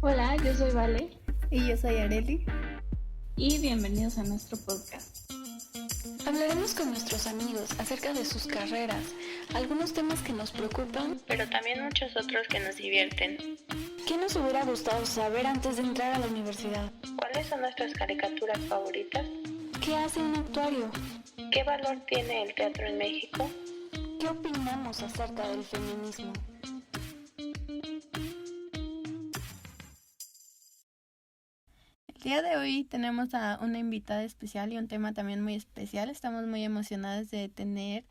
Hola, yo soy Vale Y yo soy Areli. y bienvenidos a nuestro podcast. Hablaremos con nuestros amigos acerca de sus carreras, algunos temas que nos preocupan, pero también muchos otros que nos divierten. ¿qué nos hubiera gustado saber antes de entrar a la universidad? ¿Cuáles son nuestras caricaturas favoritas? ¿Qué hace un actuario? ¿Qué valor tiene el teatro en México? ¿Qué opinamos acerca del feminismo? El día de hoy tenemos a una invitada especial y un tema también muy especial. Estamos muy emocionadas de tener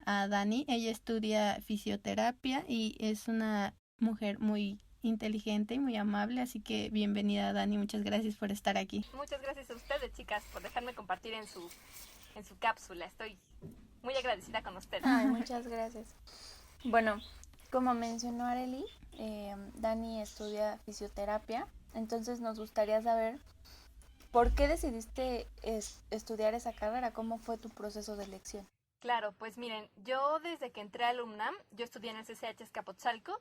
a Dani. Ella estudia fisioterapia y es una mujer muy inteligente y muy amable, así que bienvenida, Dani. Muchas gracias por estar aquí. Muchas gracias a ustedes, chicas, por dejarme compartir en su cápsula. Estoy muy agradecida con ustedes. Ay, muchas gracias. Bueno, como mencionó Areli, Dani estudia fisioterapia, entonces nos gustaría saber por qué decidiste estudiar esa carrera, cómo fue tu proceso de elección. Claro, pues miren, yo desde que entré al UNAM, yo estudié en el CCH Escapotzalco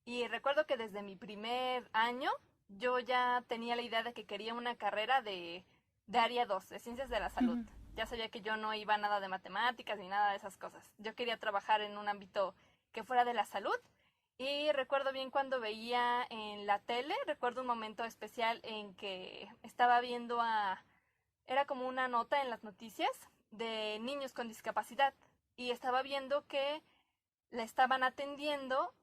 y recuerdo que desde mi primer año yo ya tenía la idea de que quería una carrera de área 2, de ciencias de la salud. Ya sabía que yo no iba nada de matemáticas ni nada de esas cosas. Yo quería trabajar en un ámbito que fuera de la salud. Y recuerdo bien cuando veía en la tele, recuerdo un momento especial en que estaba viendo era como una nota en las noticias de niños con discapacidad. Y estaba viendo que la estaban atendiendo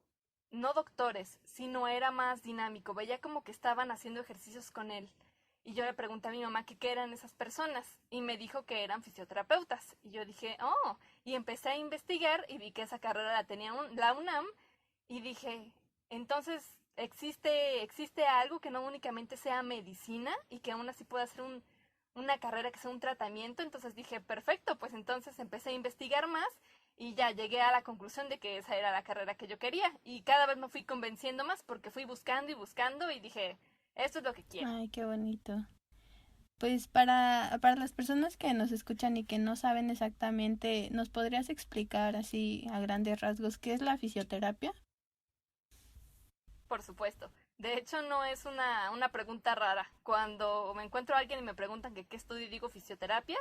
no doctores, sino era más dinámico. Veía como que estaban haciendo ejercicios con él. Y yo le pregunté a mi mamá qué eran esas personas y me dijo que eran fisioterapeutas. Y yo dije, oh, y empecé a investigar y vi que esa carrera la tenía la UNAM y dije, entonces existe algo que no únicamente sea medicina y que aún así pueda ser una carrera que sea un tratamiento. Entonces dije, perfecto, pues entonces empecé a investigar más y ya llegué a la conclusión de que esa era la carrera que yo quería. Y cada vez me fui convenciendo más porque fui buscando y buscando y dije, esto es lo que quiero. Ay, qué bonito. Pues para las personas que nos escuchan y que no saben exactamente, ¿nos podrías explicar así a grandes rasgos qué es la fisioterapia? Por supuesto. De hecho, no es una pregunta rara. Cuando me encuentro a alguien y me preguntan que qué estudio y digo fisioterapia,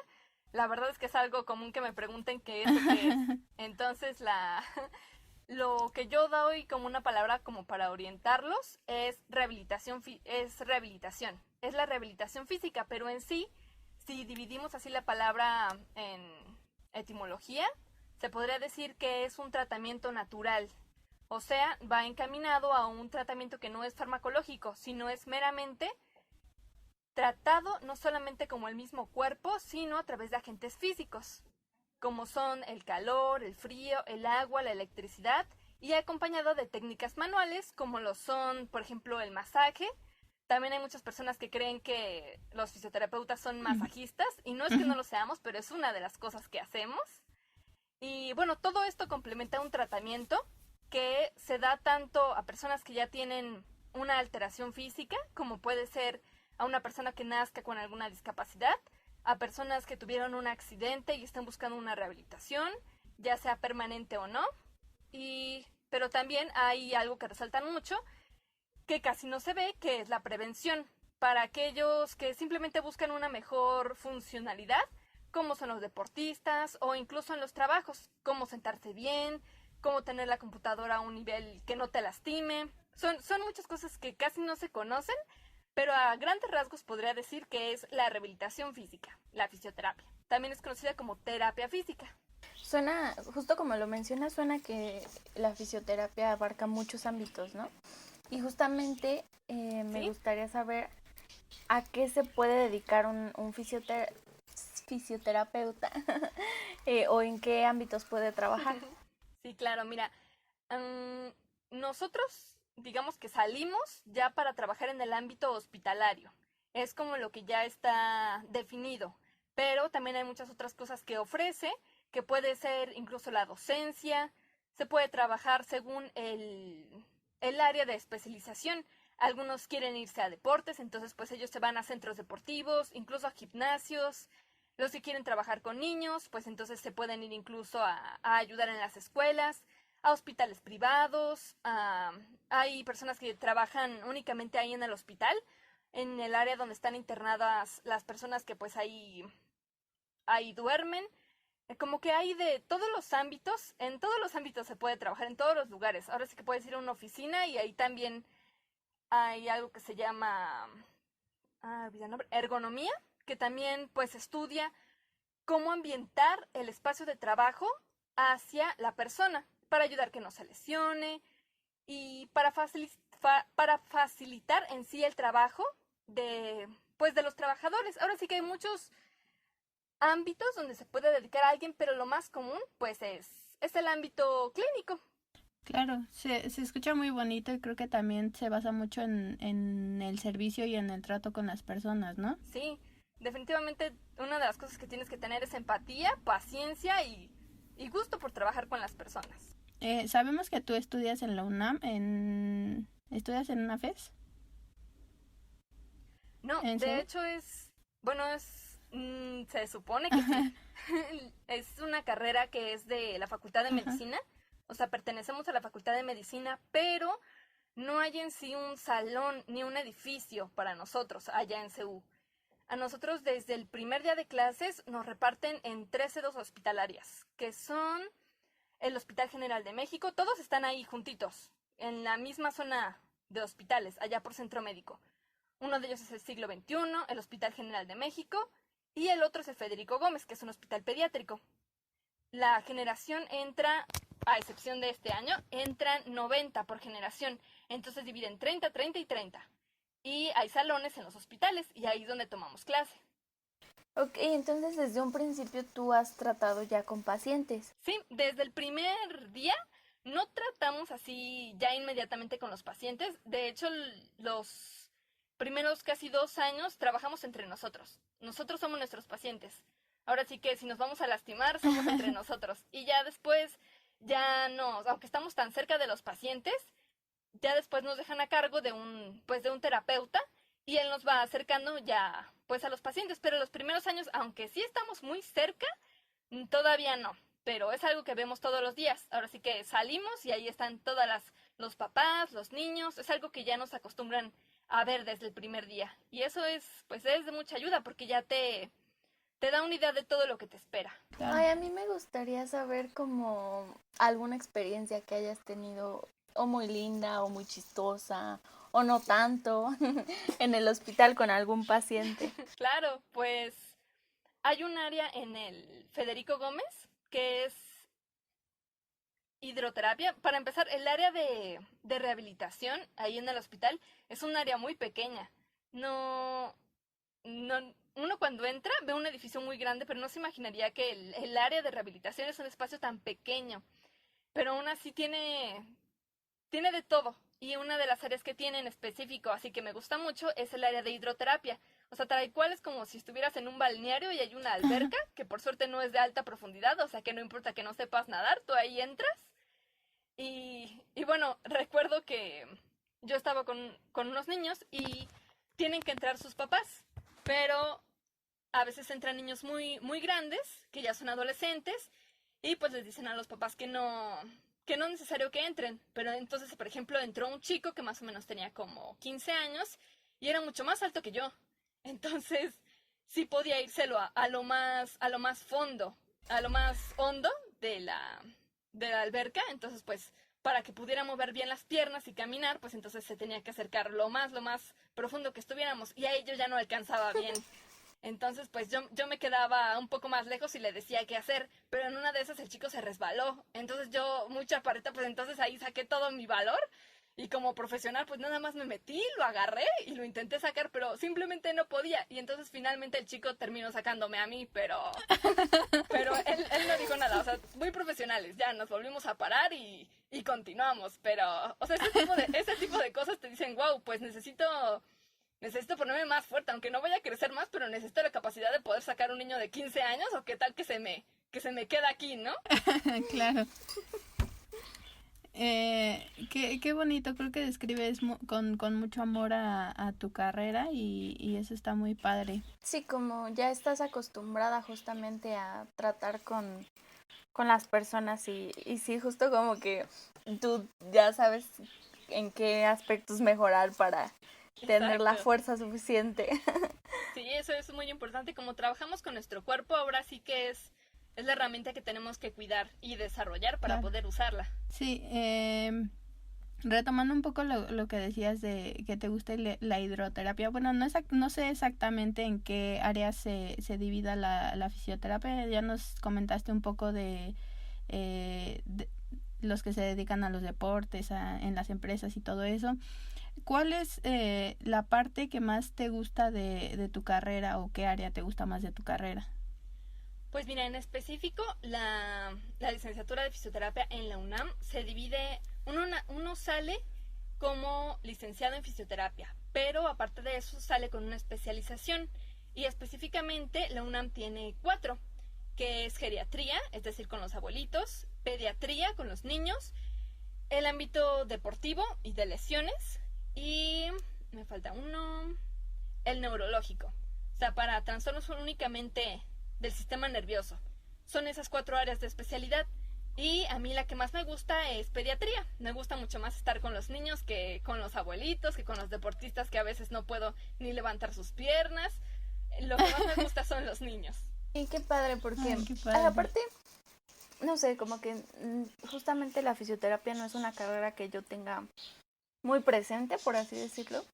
la verdad es que es algo común que me pregunten qué es o qué es. Entonces, lo que yo doy como una palabra como para orientarlos es rehabilitación. Es la rehabilitación física, pero en sí, si dividimos así la palabra en etimología, se podría decir que es un tratamiento natural. O sea, va encaminado a un tratamiento que no es farmacológico, sino es meramente tratado no solamente como el mismo cuerpo, sino a través de agentes físicos, como son el calor, el frío, el agua, la electricidad, y acompañado de técnicas manuales, como lo son, por ejemplo, el masaje. También hay muchas personas que creen que los fisioterapeutas son masajistas, y no es que no lo seamos, pero es una de las cosas que hacemos. Y bueno, todo esto complementa un tratamiento que se da tanto a personas que ya tienen una alteración física, como puede ser a una persona que nazca con alguna discapacidad, a personas que tuvieron un accidente y están buscando una rehabilitación, ya sea permanente o no. Pero también hay algo que resaltan mucho, que casi no se ve, que es la prevención. Para aquellos que simplemente buscan una mejor funcionalidad, como son los deportistas o incluso en los trabajos, cómo sentarse bien, cómo tener la computadora a un nivel que no te lastime. Son muchas cosas que casi no se conocen, pero a grandes rasgos podría decir que es la rehabilitación física, la fisioterapia. También es conocida como terapia física. Suena, justo como lo mencionas, suena que la fisioterapia abarca muchos ámbitos, ¿no? Y justamente me gustaría saber a qué se puede dedicar un fisioterapeuta o en qué ámbitos puede trabajar. Sí, claro, mira, nosotros digamos que salimos ya para trabajar en el ámbito hospitalario. Es como lo que ya está definido, pero también hay muchas otras cosas que ofrece, que puede ser incluso la docencia, se puede trabajar según el área de especialización. Algunos quieren irse a deportes, entonces pues ellos se van a centros deportivos, incluso a gimnasios. Los que quieren trabajar con niños, pues entonces se pueden ir incluso a ayudar en las escuelas. a hospitales privados, hay personas que trabajan únicamente ahí en el hospital, en el área donde están internadas las personas que pues ahí duermen. Como que hay de todos los ámbitos, en todos los ámbitos se puede trabajar, en todos los lugares. Ahora sí que puedes ir a una oficina y ahí también hay algo que se llama ergonomía, que también pues estudia cómo ambientar el espacio de trabajo hacia la persona, para ayudar que no se lesione y para facilitar en sí el trabajo de los trabajadores. Ahora sí que hay muchos ámbitos donde se puede dedicar a alguien, pero lo más común pues es el ámbito clínico. Claro, se escucha muy bonito y creo que también se basa mucho en el servicio y en el trato con las personas, ¿no? Sí, definitivamente una de las cosas que tienes que tener es empatía, paciencia y gusto por trabajar con las personas. Sabemos que tú estudias en la UNAM, ¿estudias en una FES? No, ¿En de serio? hecho se supone que sí. Es una carrera que es de la Facultad de Ajá. Medicina, o sea, pertenecemos a la Facultad de Medicina, pero no hay en sí un salón ni un edificio para nosotros allá en CU. A nosotros desde el primer día de clases nos reparten en 3 sedes hospitalarias, que son el Hospital General de México. Todos están ahí juntitos, en la misma zona de hospitales, allá por Centro Médico. Uno de ellos es el Siglo XXI, el Hospital General de México, y el otro es el Federico Gómez, que es un hospital pediátrico. La generación entra, a excepción de este año, entran 90 por generación. Entonces dividen 30, 30 y 30. Y hay salones en los hospitales y ahí es donde tomamos clase. Ok, entonces desde un principio tú has tratado ya con pacientes. Sí, desde el primer día no tratamos así ya inmediatamente con los pacientes. De hecho, los primeros casi 2 años trabajamos entre nosotros. Nosotros somos nuestros pacientes. Ahora sí que si nos vamos a lastimar, somos entre nosotros. Y ya después, aunque estamos tan cerca de los pacientes, ya después nos dejan a cargo de un terapeuta y él nos va acercando ya pues a los pacientes. Pero los primeros años, aunque sí estamos muy cerca, todavía no. Pero es algo que vemos todos los días. Ahora sí que salimos y ahí están los papás, los niños. Es algo que ya nos acostumbran a ver desde el primer día. Y eso es de mucha ayuda porque ya te da una idea de todo lo que te espera. Claro. Ay, a mí me gustaría saber como alguna experiencia que hayas tenido o muy linda o muy chistosa o no tanto en el hospital con algún paciente. Claro, pues hay un área en el Federico Gómez que es hidroterapia. Para empezar, el área de rehabilitación ahí en el hospital es un área muy pequeña. No, uno cuando entra ve un edificio muy grande, pero no se imaginaría que el área de rehabilitación es un espacio tan pequeño. Pero aún así tiene de todo. Y una de las áreas que tiene en específico, así que me gusta mucho, es el área de hidroterapia. O sea, tal cual es como si estuvieras en un balneario y hay una alberca, que por suerte no es de alta profundidad, o sea que no importa que no sepas nadar, tú ahí entras. Y bueno, recuerdo que yo estaba con unos niños y tienen que entrar sus papás, pero a veces entran niños muy, muy grandes, que ya son adolescentes, y pues les dicen a los papás que no es necesario que entren. Pero entonces, por ejemplo, entró un chico que más o menos tenía como 15 años y era mucho más alto que yo. Entonces, sí podía írselo a lo más fondo, a lo más hondo de la alberca. Entonces, pues, para que pudiera mover bien las piernas y caminar, pues entonces se tenía que acercar lo más profundo que estuviéramos. Y a ellos ya no alcanzaba bien. Entonces, pues yo me quedaba un poco más lejos y le decía qué hacer, pero en una de esas el chico se resbaló. Entonces yo, muy chaparrita, pues entonces ahí saqué todo mi valor y como profesional, pues nada más me metí, lo agarré y lo intenté sacar, pero simplemente no podía. Y entonces finalmente el chico terminó sacándome a mí, pero él no dijo nada. O sea, muy profesionales, ya nos volvimos a parar y continuamos. Pero, o sea, ese tipo de cosas te dicen, wow, pues necesito ponerme más fuerte, aunque no vaya a crecer más, pero necesito la capacidad de poder sacar un niño de 15 años o qué tal que se me queda aquí, ¿no? Claro. Qué bonito, creo que describes con mucho amor a tu carrera y eso está muy padre. Sí, como ya estás acostumbrada justamente a tratar con las personas y sí, justo como que tú ya sabes en qué aspectos mejorar para tener la Exacto. fuerza suficiente. Sí, eso es muy importante. Como trabajamos con nuestro cuerpo, ahora sí que es la herramienta que tenemos que cuidar y desarrollar para Claro. poder usarla. Sí, retomando un poco lo que decías de que te gusta la hidroterapia, bueno, no sé exactamente en qué áreas se divida la fisioterapia, ya nos comentaste un poco de los que se dedican a los deportes, en las empresas y todo eso. ¿Cuál es la parte que más te gusta de tu carrera o qué área te gusta más de tu carrera? Pues mira, en específico, la licenciatura de fisioterapia en la UNAM se divide, uno sale como licenciado en fisioterapia, pero aparte de eso sale con una especialización y específicamente la UNAM tiene 4, que es geriatría, es decir, con los abuelitos, pediatría con los niños, el ámbito deportivo y de lesiones y me falta uno, el neurológico, o sea, para trastornos únicamente del sistema nervioso. Son esas 4 áreas de especialidad. Y a mí la que más me gusta es pediatría. Me gusta mucho más estar con los niños que con los abuelitos, que con los deportistas que a veces no puedo ni levantar sus piernas. Lo que más me gusta son los niños. Y qué padre, porque Ay, qué padre. aparte, no sé, como que justamente la fisioterapia no es una carrera que yo tenga muy presente, por así decirlo.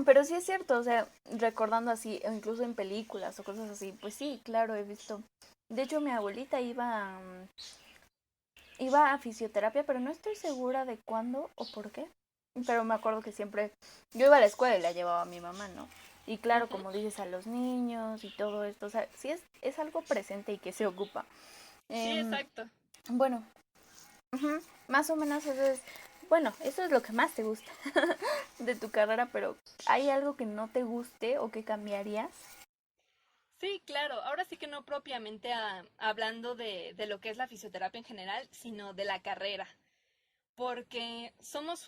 Pero sí es cierto, o sea, recordando así, o incluso en películas o cosas así, pues sí, claro, he visto. De hecho, mi abuelita iba a fisioterapia, pero no estoy segura de cuándo o por qué. Pero me acuerdo que siempre yo iba a la escuela y la llevaba a mi mamá, ¿no? Y claro, como dices, a los niños y todo esto, o sea, sí es algo presente y que se ocupa. Sí, exacto. Bueno, más o menos eso es lo que más te gusta de tu carrera, pero ¿hay algo que no te guste o que cambiarías? Sí, claro. Ahora sí que no propiamente hablando de lo que es la fisioterapia en general, sino de la carrera. Porque somos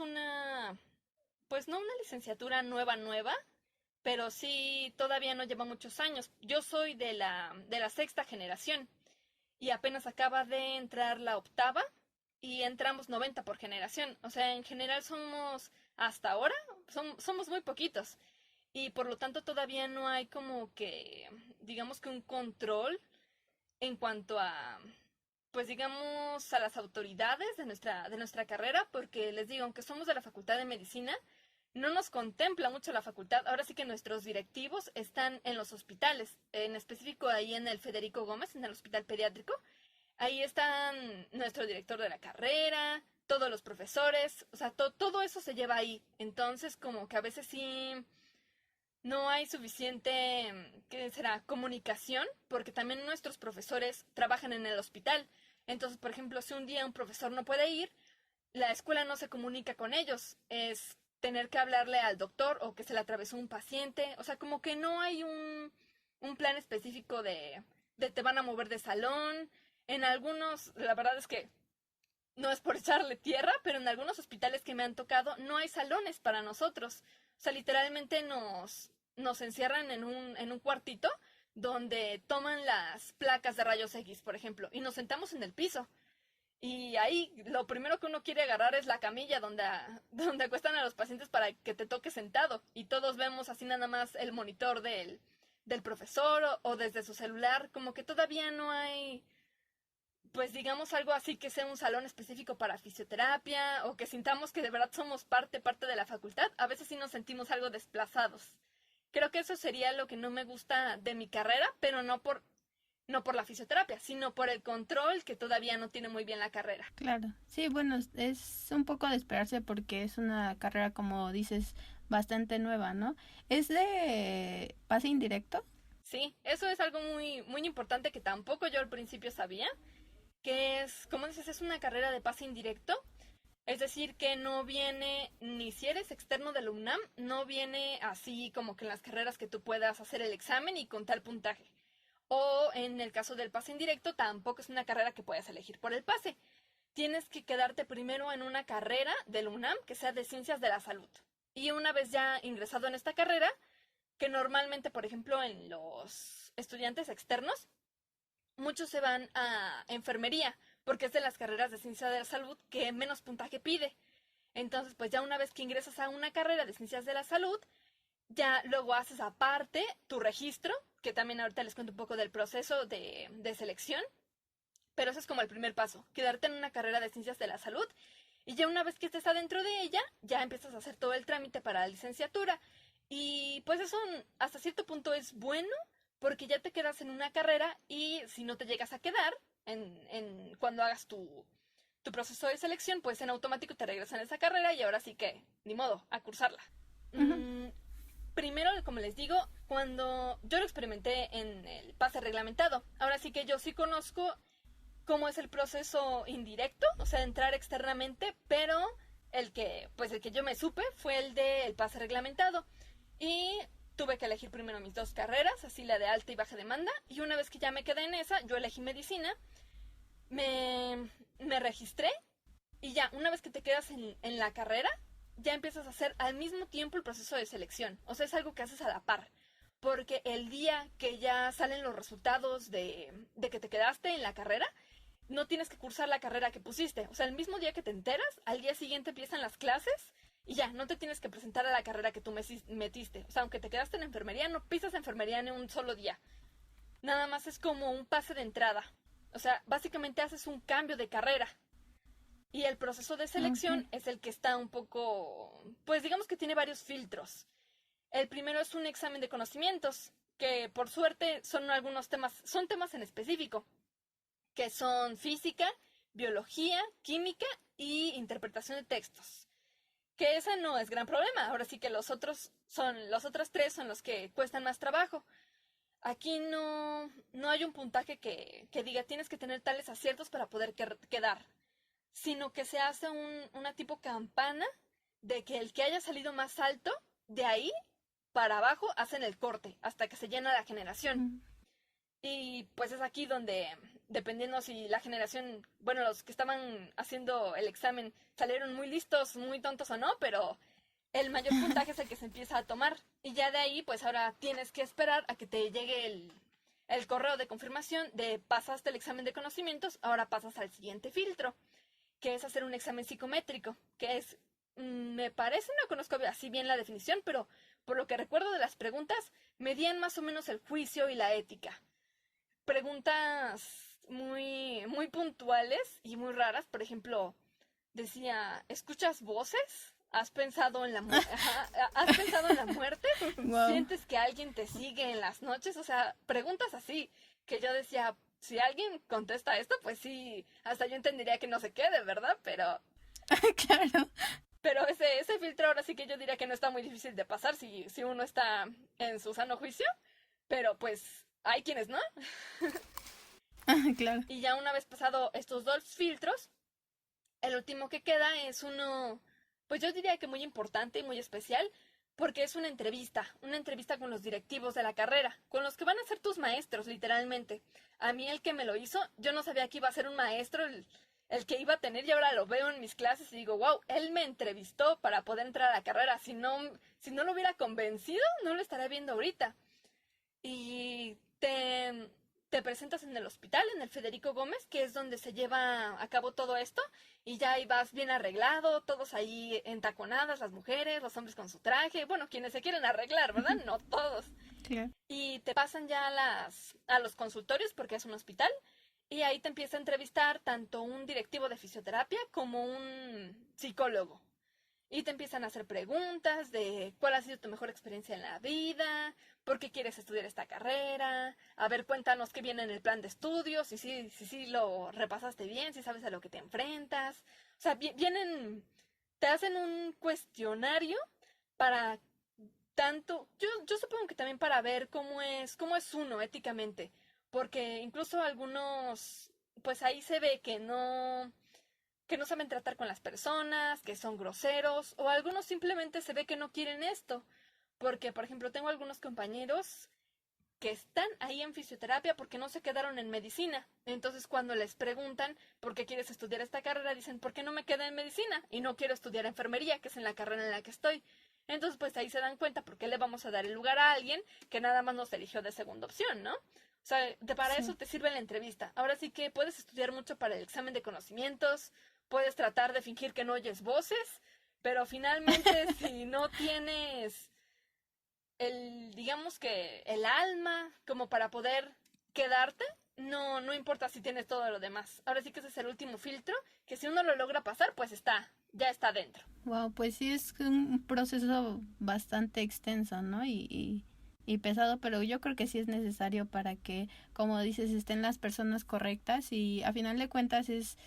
pues no una licenciatura nueva, pero sí todavía no lleva muchos años. Yo soy de la 6ª generación y apenas acaba de entrar la 8ª y entramos 90 por generación. O sea, en general somos, hasta ahora, somos muy poquitos y por lo tanto todavía no hay como que, digamos que un control en cuanto a, pues digamos, a las autoridades de nuestra carrera, porque les digo, aunque somos de la Facultad de Medicina, no nos contempla mucho la facultad. Ahora sí que nuestros directivos están en los hospitales, en específico ahí en el Federico Gómez, en el hospital pediátrico. Ahí están nuestro director de la carrera, todos los profesores, o sea, todo eso se lleva ahí. Entonces, como que a veces sí no hay suficiente, ¿qué será?, comunicación, porque también nuestros profesores trabajan en el hospital. Entonces, por ejemplo, si un día un profesor no puede ir, la escuela no se comunica con ellos. Es tener que hablarle al doctor o que se le atravesó un paciente. O sea, como que no hay un plan específico de te van a mover de salón. En algunos, la verdad es que no es por echarle tierra, pero en algunos hospitales que me han tocado no hay salones para nosotros. O sea, literalmente nos encierran en un cuartito donde toman las placas de rayos X, por ejemplo, y nos sentamos en el piso. Y ahí lo primero que uno quiere agarrar es la camilla donde acuestan a los pacientes para que te toque sentado. Y todos vemos así nada más el monitor del profesor o desde su celular. Como que todavía no hay, pues digamos algo así que sea un salón específico para fisioterapia o que sintamos que de verdad somos parte de la facultad. A veces sí nos sentimos algo desplazados. Creo que eso sería lo que no me gusta de mi carrera, pero no por la fisioterapia, sino por el control que todavía no tiene muy bien la carrera. Claro, sí, bueno, es un poco de esperarse porque es una carrera, como dices, bastante nueva, ¿no? ¿Es de pase indirecto? Sí, eso es algo muy, muy importante que tampoco yo al principio sabía, que es, como dices, es una carrera de pase indirecto, es decir, que no viene, ni si eres externo de la UNAM, no viene así como que en las carreras que tú puedas hacer el examen y con tal puntaje. O en el caso del pase indirecto, tampoco es una carrera que puedas elegir por el pase. Tienes que quedarte primero en una carrera del UNAM que sea de ciencias de la salud. Y una vez ya ingresado en esta carrera, que normalmente, por ejemplo, en los estudiantes externos, muchos se van a enfermería, porque es de las carreras de ciencia de la salud que menos puntaje pide. Entonces, pues ya una vez que ingresas a una carrera de ciencias de la salud, ya luego haces aparte tu registro, que también ahorita les cuento un poco del proceso de selección, pero ese es como el primer paso, quedarte en una carrera de ciencias de la salud, y ya una vez que estés adentro de ella, ya empiezas a hacer todo el trámite para la licenciatura. Y pues eso hasta cierto punto es bueno, porque ya te quedas en una carrera y si no te llegas a quedar cuando hagas tu proceso de selección, pues en automático te regresan a esa carrera y ahora sí que, ni modo, a cursarla. Primero, como les digo, cuando yo lo experimenté en el pase reglamentado, ahora sí que yo sí conozco cómo es el proceso indirecto, o sea, entrar externamente, pero el que yo me supe fue el del pase reglamentado. Y tuve que elegir primero mis 2 carreras, así la de alta y baja demanda, y una vez que ya me quedé en esa, yo elegí medicina, me registré, y ya, una vez que te quedas en la carrera, ya empiezas a hacer al mismo tiempo el proceso de selección. O sea, es algo que haces a la par, porque el día que ya salen los resultados de que te quedaste en la carrera, no tienes que cursar la carrera que pusiste. O sea, el mismo día que te enteras, al día siguiente empiezan las clases, y ya, no te tienes que presentar a la carrera que tú metiste. O sea, aunque te quedaste en enfermería, no pisas enfermería en un solo día. Nada más es como un pase de entrada. O sea, básicamente haces un cambio de carrera. Y el proceso de selección es el que está un poco, pues digamos que tiene varios filtros. El primero es un examen de conocimientos, que por suerte son temas en específico, que son física, biología, química y interpretación de textos. Que ese no es gran problema. Ahora sí que los otros 3 son los que cuestan más trabajo. Aquí no hay un puntaje que diga tienes que tener tales aciertos para poder quedar, sino que se hace una tipo campana de que el que haya salido más alto, de ahí para abajo hacen el corte hasta que se llena la generación. Y pues es aquí donde, dependiendo si la generación, bueno, los que estaban haciendo el examen salieron muy listos, muy tontos o no, pero el mayor puntaje es el que se empieza a tomar. Y ya de ahí, pues ahora tienes que esperar a que te llegue el correo de confirmación de pasaste el examen de conocimientos, ahora pasas al siguiente filtro, que es hacer un examen psicométrico, que es, me parece, no conozco así bien la definición, pero por lo que recuerdo de las preguntas, medían más o menos el juicio y la ética. Preguntas muy, muy puntuales y muy raras. Por ejemplo, decía, ¿escuchas voces? ¿Has pensado en la muerte? ¿Has pensado en la muerte? Wow. ¿Sientes que alguien te sigue en las noches? O sea, preguntas así, que yo decía, si alguien contesta esto, pues sí, hasta yo entendería que no se quede, ¿verdad? Pero Claro. Pero ese filtro ahora sí que yo diría que no está muy difícil de pasar si uno está en su sano juicio. Pero pues hay quienes no. Claro. Y ya una vez pasado estos 2 filtros, el último que queda es uno, pues yo diría que muy importante y muy especial, porque es una entrevista con los directivos de la carrera, con los que van a ser tus maestros, literalmente. A mí el que me lo hizo, yo no sabía que iba a ser un maestro el que iba a tener, y ahora lo veo en mis clases y digo, wow, él me entrevistó para poder entrar a la carrera. Si no lo hubiera convencido, no lo estaría viendo ahorita. Y te presentas en el hospital, en el Federico Gómez, que es donde se lleva a cabo todo esto, y ya ahí vas bien arreglado, todos ahí entaconadas, las mujeres, los hombres con su traje, bueno, quienes se quieren arreglar, ¿verdad? No todos. Claro. Y te pasan ya a los consultorios, porque es un hospital, y ahí te empieza a entrevistar tanto un directivo de fisioterapia como un psicólogo. Y te empiezan a hacer preguntas de cuál ha sido tu mejor experiencia en la vida, por qué quieres estudiar esta carrera, a ver, cuéntanos qué viene en el plan de estudios, si lo repasaste bien, si sabes a lo que te enfrentas. O sea, te hacen un cuestionario para tanto, yo supongo que también para ver cómo es uno éticamente, porque incluso algunos, pues ahí se ve que no saben tratar con las personas, que son groseros, o algunos simplemente se ve que no quieren esto. Porque, por ejemplo, tengo algunos compañeros que están ahí en fisioterapia porque no se quedaron en medicina. Entonces, cuando les preguntan por qué quieres estudiar esta carrera, dicen, ¿por qué no me quedé en medicina? Y no quiero estudiar enfermería, que es en la carrera en la que estoy. Entonces, pues ahí se dan cuenta por qué le vamos a dar el lugar a alguien que nada más nos eligió de segunda opción, ¿no? O sea, para Sí. eso te sirve la entrevista. Ahora sí que puedes estudiar mucho para el examen de conocimientos, puedes tratar de fingir que no oyes voces, pero finalmente si no tienes digamos que el alma como para poder quedarte, no importa si tienes todo lo demás. Ahora sí que ese es el último filtro, que si uno lo logra pasar, pues ya está dentro. Wow, pues sí es un proceso bastante extenso, ¿no? Y pesado, pero yo creo que sí es necesario para que, como dices, estén las personas correctas y a final de cuentas es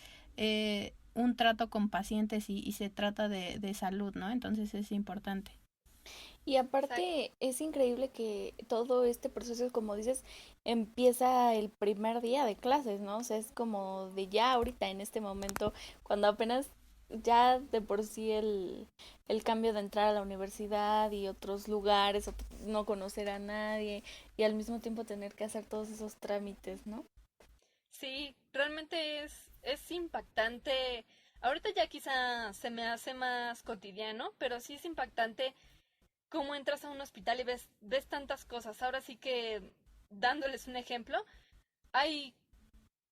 un trato con pacientes y se trata de salud, ¿no? Entonces es importante. Y aparte es increíble que todo este proceso, como dices, empieza el primer día de clases, ¿no? O sea, es como de ya ahorita, en este momento, cuando apenas ya de por sí el cambio de entrar a la universidad y otros lugares, no conocer a nadie y al mismo tiempo tener que hacer todos esos trámites, ¿no? Sí, realmente es impactante. Ahorita ya quizá se me hace más cotidiano, pero sí es impactante cómo entras a un hospital y ves tantas cosas. Ahora sí que, dándoles un ejemplo, hay,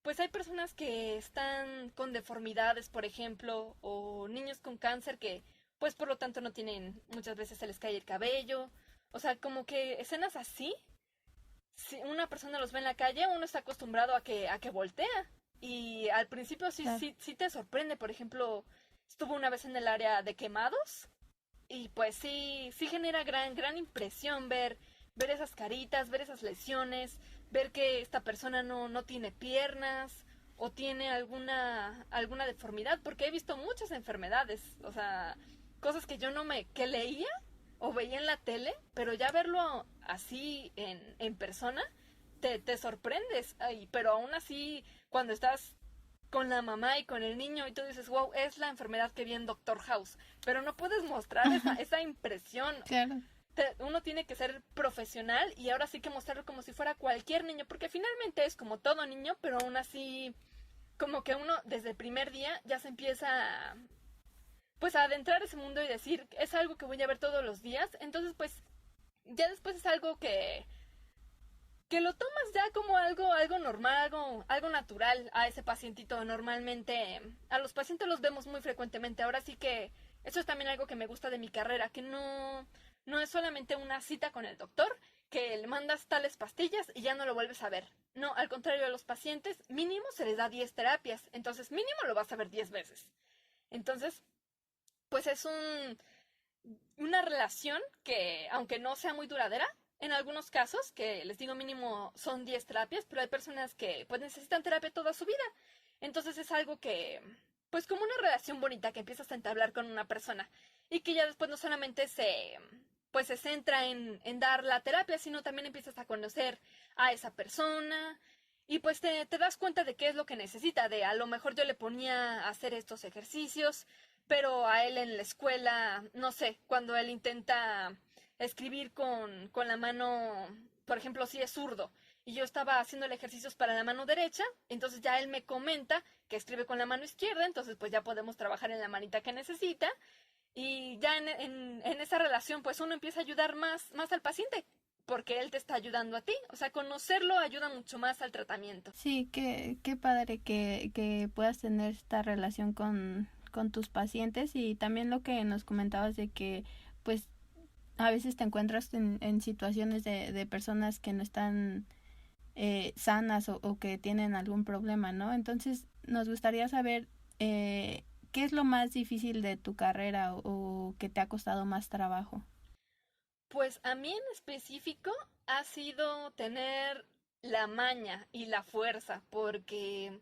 pues hay personas que están con deformidades, por ejemplo, o niños con cáncer que, pues por lo tanto no tienen, muchas veces se les cae el cabello. O sea, como que escenas así, si una persona los ve en la calle, uno está acostumbrado a que voltea. Y al principio Claro. sí te sorprende. Por ejemplo, estuve una vez en el área de quemados y pues sí genera gran impresión ver esas caritas, ver esas lesiones, ver que esta persona no tiene piernas o tiene alguna deformidad, porque he visto muchas enfermedades, o sea, cosas que yo que leía o veía en la tele, pero ya verlo así en persona, te sorprendes, pero aún así, cuando estás con la mamá y con el niño y tú dices, wow, es la enfermedad que vi en Doctor House, pero no puedes mostrar esa impresión. Claro. Uno tiene que ser profesional y ahora sí que mostrarlo como si fuera cualquier niño, porque finalmente es como todo niño, pero aún así, como que uno desde el primer día ya se empieza pues a adentrar ese mundo y decir, es algo que voy a ver todos los días, entonces pues ya después es algo que lo tomas ya como algo normal, algo natural a ese pacientito. Normalmente a los pacientes los vemos muy frecuentemente. Ahora sí que eso es también algo que me gusta de mi carrera, que no es solamente una cita con el doctor, que le mandas tales pastillas y ya no lo vuelves a ver. No, al contrario, a los pacientes mínimo se les da 10 terapias, entonces mínimo lo vas a ver 10 veces. Entonces, pues es una relación que, aunque no sea muy duradera, en algunos casos, que les digo mínimo son 10 terapias, pero hay personas que pues necesitan terapia toda su vida. Entonces es algo que, pues como una relación bonita que empiezas a entablar con una persona y que ya después no solamente pues se centra en dar la terapia, sino también empiezas a conocer a esa persona y pues te das cuenta de qué es lo que necesita, de a lo mejor yo le ponía a hacer estos ejercicios, pero a él en la escuela, no sé, cuando él intenta escribir con la mano, por ejemplo, si es zurdo, y yo estaba haciendo ejercicios para la mano derecha, entonces ya él me comenta que escribe con la mano izquierda, entonces pues ya podemos trabajar en la manita que necesita, y ya en esa relación pues uno empieza a ayudar más al paciente, porque él te está ayudando a ti, o sea, conocerlo ayuda mucho más al tratamiento. Sí, qué padre que puedas tener esta relación con tus pacientes y también lo que nos comentabas de que pues a veces te encuentras en situaciones de personas que no están sanas o que tienen algún problema, ¿no? Entonces nos gustaría saber qué es lo más difícil de tu carrera o que te ha costado más trabajo. Pues a mí en específico ha sido tener la maña y la fuerza, porque,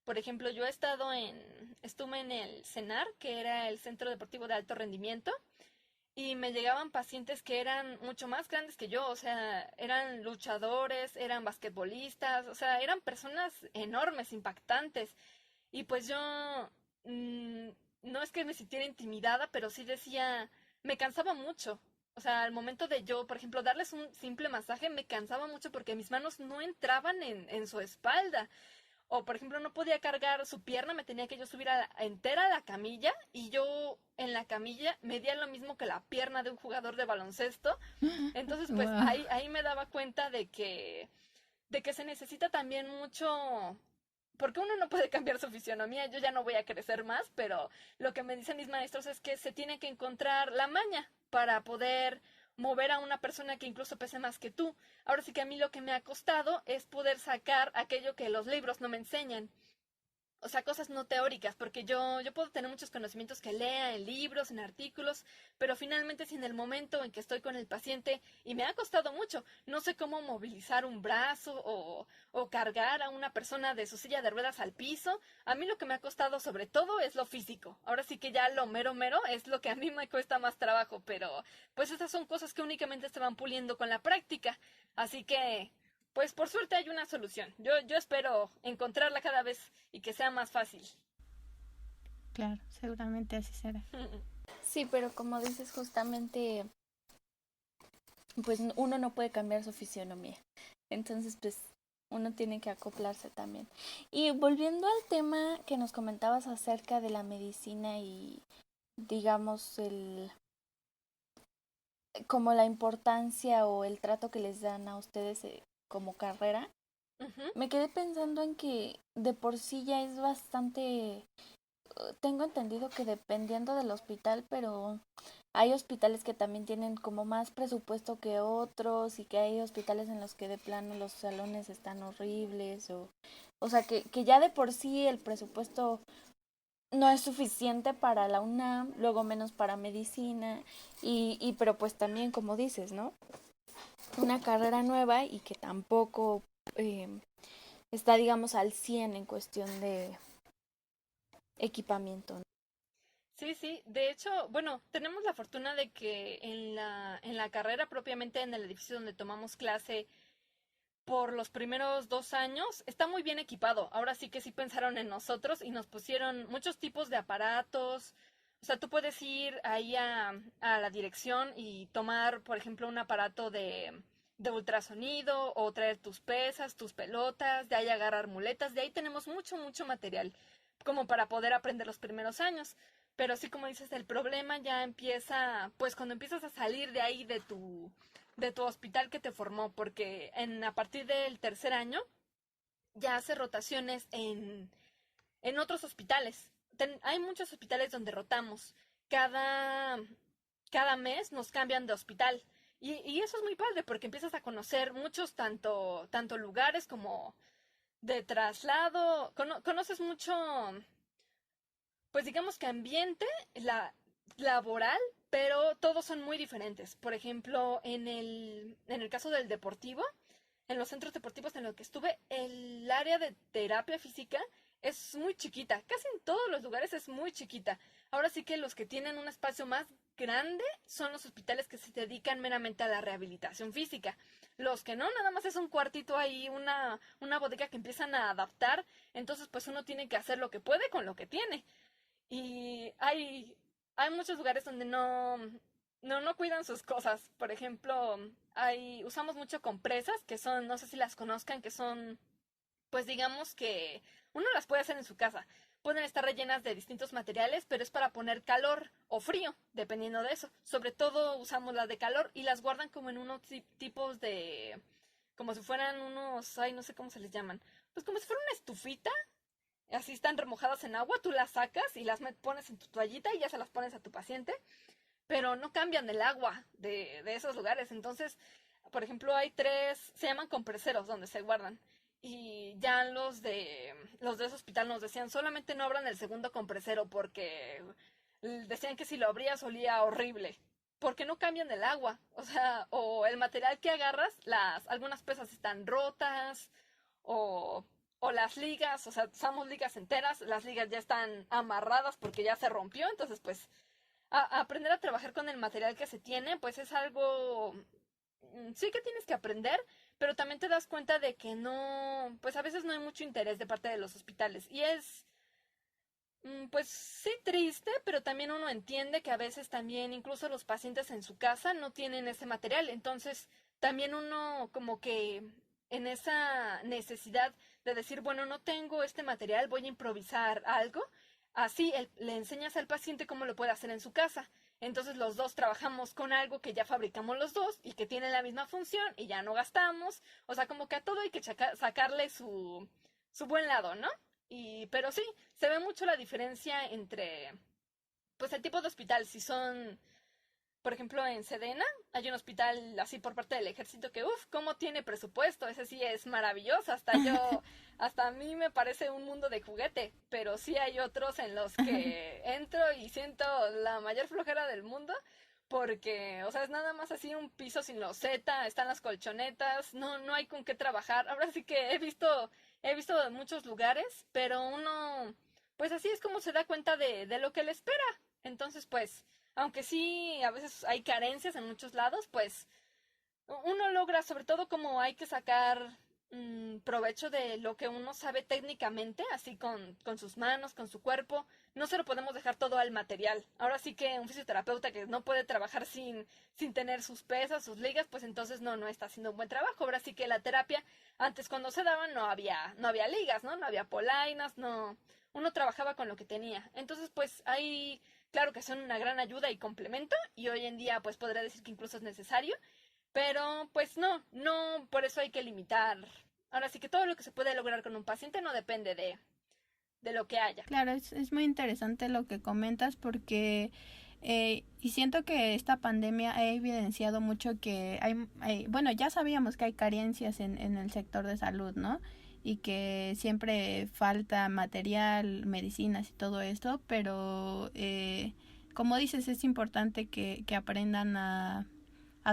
por ejemplo, yo estuve en el CENAR, que era el Centro Deportivo de Alto Rendimiento, y me llegaban pacientes que eran mucho más grandes que yo, o sea, eran luchadores, eran basquetbolistas, o sea, eran personas enormes, impactantes, y pues yo mm, no es que me sintiera intimidada, pero sí decía, me cansaba mucho. O sea, al momento de yo, por ejemplo, darles un simple masaje, me cansaba mucho porque mis manos no entraban en su espalda. O, por ejemplo, no podía cargar su pierna, me tenía que yo subir entera a la camilla y yo en la camilla medía lo mismo que la pierna de un jugador de baloncesto. Entonces, pues Wow. ahí me daba cuenta de que de que se necesita también mucho, porque uno no puede cambiar su fisionomía, yo ya no voy a crecer más, pero lo que me dicen mis maestros es que se tiene que encontrar la maña para poder mover a una persona que incluso pese más que tú. Ahora sí que a mí lo que me ha costado es poder sacar aquello que los libros no me enseñan. O sea, cosas no teóricas, porque yo puedo tener muchos conocimientos que lea en libros, en artículos, pero finalmente si en el momento en que estoy con el paciente, y me ha costado mucho, no sé cómo movilizar un brazo o cargar a una persona de su silla de ruedas al piso, a mí lo que me ha costado sobre todo es lo físico. Ahora sí que ya lo mero mero es lo que a mí me cuesta más trabajo, pero pues estas son cosas que únicamente se van puliendo con la práctica. Así que pues por suerte hay una solución. Yo espero encontrarla cada vez y que sea más fácil. Claro, seguramente así será. Sí, pero como dices justamente, pues uno no puede cambiar su fisionomía. Entonces, pues uno tiene que acoplarse también. Y volviendo al tema que nos comentabas acerca de la medicina y digamos como la importancia o el trato que les dan a ustedes como carrera, me quedé pensando en que de por sí ya es bastante, tengo entendido que dependiendo del hospital, pero hay hospitales que también tienen como más presupuesto que otros y que hay hospitales en los que de plano los salones están horribles o sea que ya de por sí el presupuesto no es suficiente para la UNAM, luego menos para medicina y pero pues también como dices, ¿no? Una carrera nueva y que tampoco está, digamos, al 100 en cuestión de equipamiento, ¿no? Sí, sí. De hecho, bueno, tenemos la fortuna de que en la carrera propiamente en el edificio donde tomamos clase por los primeros 2 años está muy bien equipado. Ahora sí pensaron en nosotros y nos pusieron muchos tipos de aparatos. O sea, tú puedes ir ahí a la dirección y tomar, por ejemplo, un aparato de ultrasonido o traer tus pesas, tus pelotas, de ahí agarrar muletas. De ahí tenemos mucho, mucho material como para poder aprender los primeros años. Pero sí, como dices, el problema ya empieza, pues cuando empiezas a salir de ahí de tu hospital que te formó, porque a partir del tercer año ya hace rotaciones en otros hospitales. Hay muchos hospitales donde rotamos. Cada, cada mes nos cambian de hospital. Y eso es muy padre porque empiezas a conocer muchos tanto lugares como de traslado. Conoces mucho, pues digamos que ambiente laboral, pero todos son muy diferentes. Por ejemplo, en el caso del deportivo, en los centros deportivos en los que estuve, el área de terapia física es muy chiquita. Casi en todos los lugares es muy chiquita. Ahora sí que los que tienen un espacio más grande son los hospitales que se dedican meramente a la rehabilitación física. Los que no, nada más es un cuartito ahí, una bodega que empiezan a adaptar. Entonces, pues uno tiene que hacer lo que puede con lo que tiene. Y hay muchos lugares donde no cuidan sus cosas. Por ejemplo, usamos mucho compresas, que son, no sé si las conozcan, que son, pues digamos que uno las puede hacer en su casa. Pueden estar rellenas de distintos materiales, pero es para poner calor o frío, dependiendo de eso. Sobre todo usamos las de calor y las guardan como en unos tipos de, como si fueran unos, ay, no sé cómo se les llaman. Pues como si fuera una estufita. Así están remojadas en agua, tú las sacas y las pones en tu toallita y ya se las pones a tu paciente, pero no cambian el agua de esos lugares. Entonces, por ejemplo, hay 3, se llaman compreseros donde se guardan. Y ya los de ese hospital nos decían, solamente no abran el segundo compresero porque decían que si lo abrías olía horrible. Porque no cambian el agua. O sea, o el material que agarras, algunas piezas están rotas, o las ligas, o sea, usamos ligas enteras, las ligas ya están amarradas porque ya se rompió, entonces pues aprender a trabajar con el material que se tiene, pues es algo, sí que tienes que aprender, pero también te das cuenta de que no, pues a veces no hay mucho interés de parte de los hospitales y es, pues sí triste, pero también uno entiende que a veces también incluso los pacientes en su casa no tienen ese material, entonces también uno como que en esa necesidad de decir, bueno, no tengo este material, voy a improvisar algo. así le enseñas al paciente cómo lo puede hacer en su casa. Entonces los dos trabajamos con algo que ya fabricamos los dos y que tiene la misma función y ya no gastamos. O sea, como que a todo hay que sacarle su buen lado, ¿no? Pero sí, se ve mucho la diferencia entre, pues, el tipo de hospital. Si son, por ejemplo, en Sedena, hay un hospital así por parte del ejército que, cómo tiene presupuesto. Ese sí es maravilloso. Hasta a mí me parece un mundo de juguete. Pero sí hay otros en los que entro y siento la mayor flojera del mundo. Porque, o sea, es nada más así un piso sin loseta, están las colchonetas, no hay con qué trabajar. Ahora sí que he visto en muchos lugares, pero uno, pues así es como se da cuenta de lo que le espera. Entonces, pues, aunque sí a veces hay carencias en muchos lados, pues uno logra, sobre todo como hay que sacar provecho de lo que uno sabe técnicamente, así con sus manos, con su cuerpo. No se lo podemos dejar todo al material. Ahora sí que un fisioterapeuta que no puede trabajar sin tener sus pesas, sus ligas, pues entonces no está haciendo un buen trabajo. Ahora sí que la terapia, antes cuando se daban no había ligas, ¿no? No había polainas, uno trabajaba con lo que tenía. Entonces, pues ahí, claro que son una gran ayuda y complemento, y hoy en día pues podría decir que incluso es necesario. Pero, pues no, por eso hay que limitar. Ahora sí que todo lo que se puede lograr con un paciente no depende de lo que haya. Claro, es muy interesante lo que comentas porque y siento que esta pandemia ha evidenciado mucho que bueno, ya sabíamos que hay carencias en el sector de salud, ¿no? Y que siempre falta material, medicinas y todo esto, pero como dices, es importante que aprendan a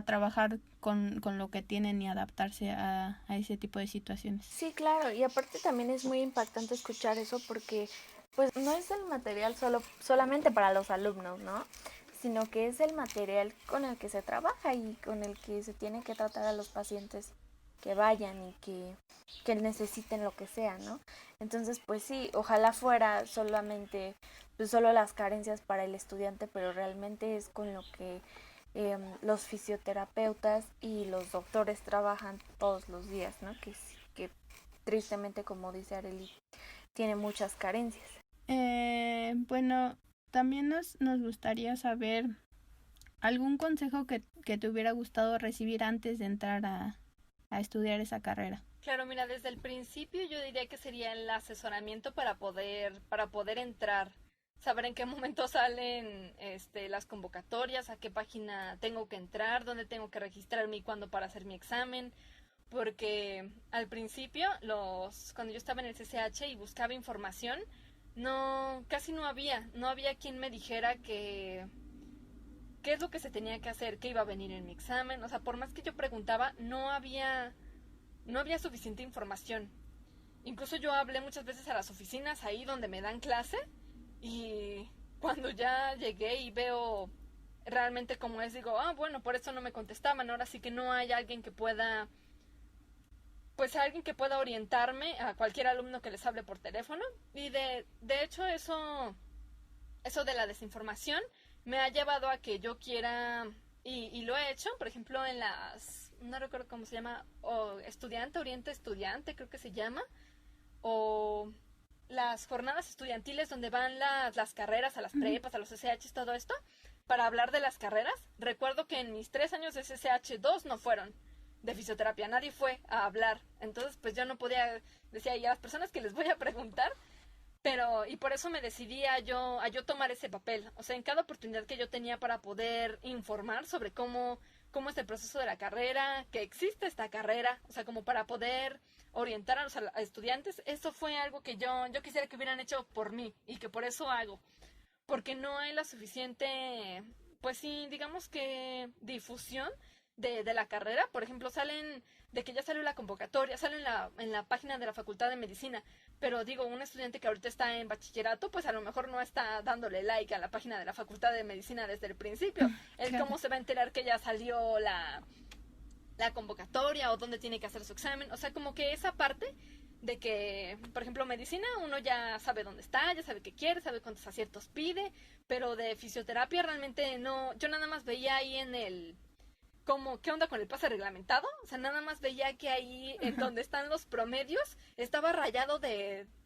trabajar con lo que tienen y adaptarse a ese tipo de situaciones. Sí, claro, y aparte también es muy impactante escuchar eso porque pues no es el material solamente para los alumnos, ¿no? Sino que es el material con el que se trabaja y con el que se tiene que tratar a los pacientes que vayan y que necesiten lo que sea, ¿no? Entonces, pues sí, ojalá fuera solamente, pues solo las carencias para el estudiante, pero realmente es con lo que los fisioterapeutas y los doctores trabajan todos los días, ¿no? Que tristemente, como dice Arely, tiene muchas carencias. Bueno, también nos gustaría saber algún consejo que te hubiera gustado recibir antes de entrar a estudiar esa carrera. Claro, mira, desde el principio yo diría que sería el asesoramiento para poder entrar. Saber en qué momento salen las convocatorias, a qué página tengo que entrar, dónde tengo que registrarme y cuándo para hacer mi examen. Porque al principio, cuando yo estaba en el CCH y buscaba información, casi no había quien me dijera qué es lo que se tenía que hacer, qué iba a venir en mi examen. O sea, por más que yo preguntaba, no había suficiente información. Incluso yo hablé muchas veces a las oficinas ahí donde me dan clase. Y cuando ya llegué y veo realmente cómo es, digo, bueno, por eso no me contestaban. Ahora sí que no hay alguien que pueda, pues alguien que pueda orientarme a cualquier alumno que les hable por teléfono. Y de hecho eso de la desinformación me ha llevado a que yo quiera, y lo he hecho, por ejemplo, en no recuerdo cómo se llama, Oriente Estudiante, creo que se llama, o las jornadas estudiantiles donde van las carreras a las prepas, a los SSH, todo esto, para hablar de las carreras. Recuerdo que en mis 3 años de SSH, 2 no fueron de fisioterapia, nadie fue a hablar. Entonces, pues yo no podía, decía, y a las personas que les voy a preguntar, y por eso me decidí a yo tomar ese papel. O sea, en cada oportunidad que yo tenía para poder informar sobre cómo es el proceso de la carrera, que existe esta carrera, o sea, como para poder orientar a los estudiantes, eso fue algo que yo quisiera que hubieran hecho por mí y que por eso hago, porque no hay la suficiente, pues sí, digamos que difusión de la carrera. Por ejemplo, salen de que ya salió la convocatoria, salen en la página de la Facultad de Medicina, pero digo, un estudiante que ahorita está en bachillerato, pues a lo mejor no está dándole like a la página de la Facultad de Medicina desde el principio. Claro. ¿Cómo se va a enterar que ya salió la convocatoria o dónde tiene que hacer su examen? O sea, como que esa parte de que, por ejemplo, medicina, uno ya sabe dónde está, ya sabe qué quiere, sabe cuántos aciertos pide, pero de fisioterapia realmente no. Yo nada más veía ahí en ¿qué onda con el pase reglamentado? O sea, nada más veía que ahí, en donde están los promedios, estaba rayado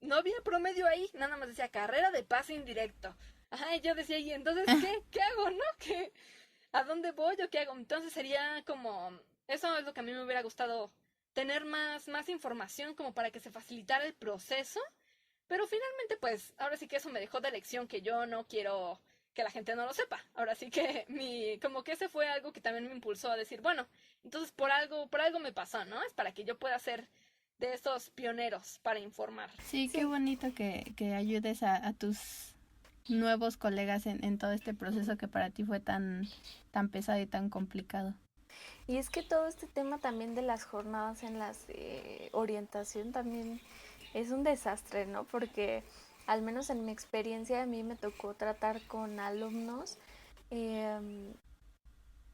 no había promedio ahí, nada más decía carrera de pase indirecto. Ajá, y yo decía, ¿y entonces qué hago, no? ¿A dónde voy o qué hago? Entonces sería como, eso es lo que a mí me hubiera gustado, tener más información como para que se facilitara el proceso, pero finalmente pues, ahora sí que eso me dejó de lección que yo no quiero que la gente no lo sepa. Ahora sí que como que ese fue algo que también me impulsó a decir, bueno, entonces por algo me pasó, ¿no? Es para que yo pueda ser de esos pioneros para informar. Sí, qué bonito que ayudes a tus nuevos colegas en todo este proceso que para ti fue tan pesado y tan complicado. Y es que todo este tema también de las jornadas en las orientación también es un desastre, ¿no? Porque al menos en mi experiencia a mí me tocó tratar con alumnos.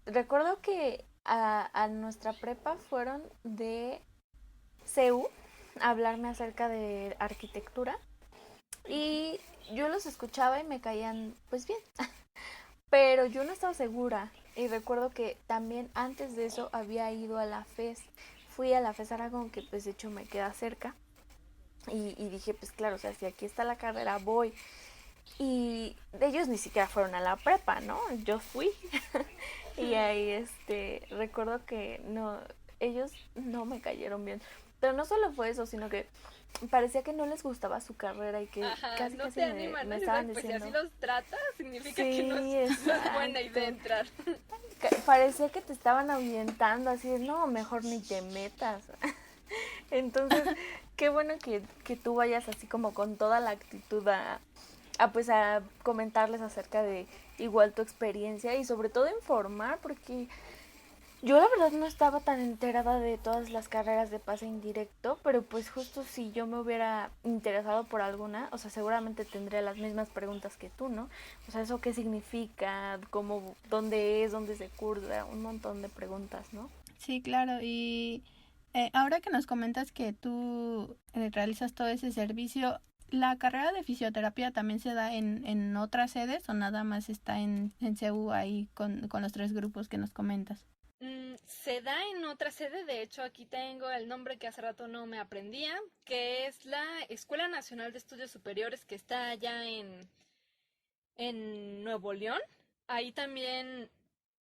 Recuerdo que a nuestra prepa fueron de CEU a hablarme acerca de arquitectura y yo los escuchaba y me caían pues bien, pero yo no estaba segura y recuerdo que también antes de eso había ido a la FES, fui a la FES Aragón, que pues de hecho me queda cerca. Y dije, pues claro, o sea, si aquí está la carrera, voy. Y ellos ni siquiera fueron a la prepa, ¿no? Yo fui. Y ahí, recuerdo que no, ellos no me cayeron bien. Pero no solo fue eso, sino que parecía que no les gustaba su carrera y que casi no casi te animan, me ¿no? estaban Pues diciendo. Si así los tratas, significa Sí, que no es buena idea entrar. Parecía que te estaban ahuyentando, así de, no, mejor ni te metas. Entonces, qué bueno que tú vayas así como con toda la actitud pues a comentarles acerca de igual tu experiencia y sobre todo informar, porque yo la verdad no estaba tan enterada de todas las carreras de pase indirecto, pero pues justo si yo me hubiera interesado por alguna, o sea, seguramente tendría las mismas preguntas que tú, ¿no? O sea, ¿eso qué significa? ¿Cómo, dónde se cursa? Un montón de preguntas, ¿no? Sí, claro, y ahora que nos comentas que tú realizas todo ese servicio, ¿la carrera de fisioterapia también se da en otras sedes o nada más está en CEU ahí con los 3 grupos que nos comentas? Se da en otra sede, de hecho aquí tengo el nombre que hace rato no me aprendía, que es la Escuela Nacional de Estudios Superiores que está allá en Nuevo León. Ahí también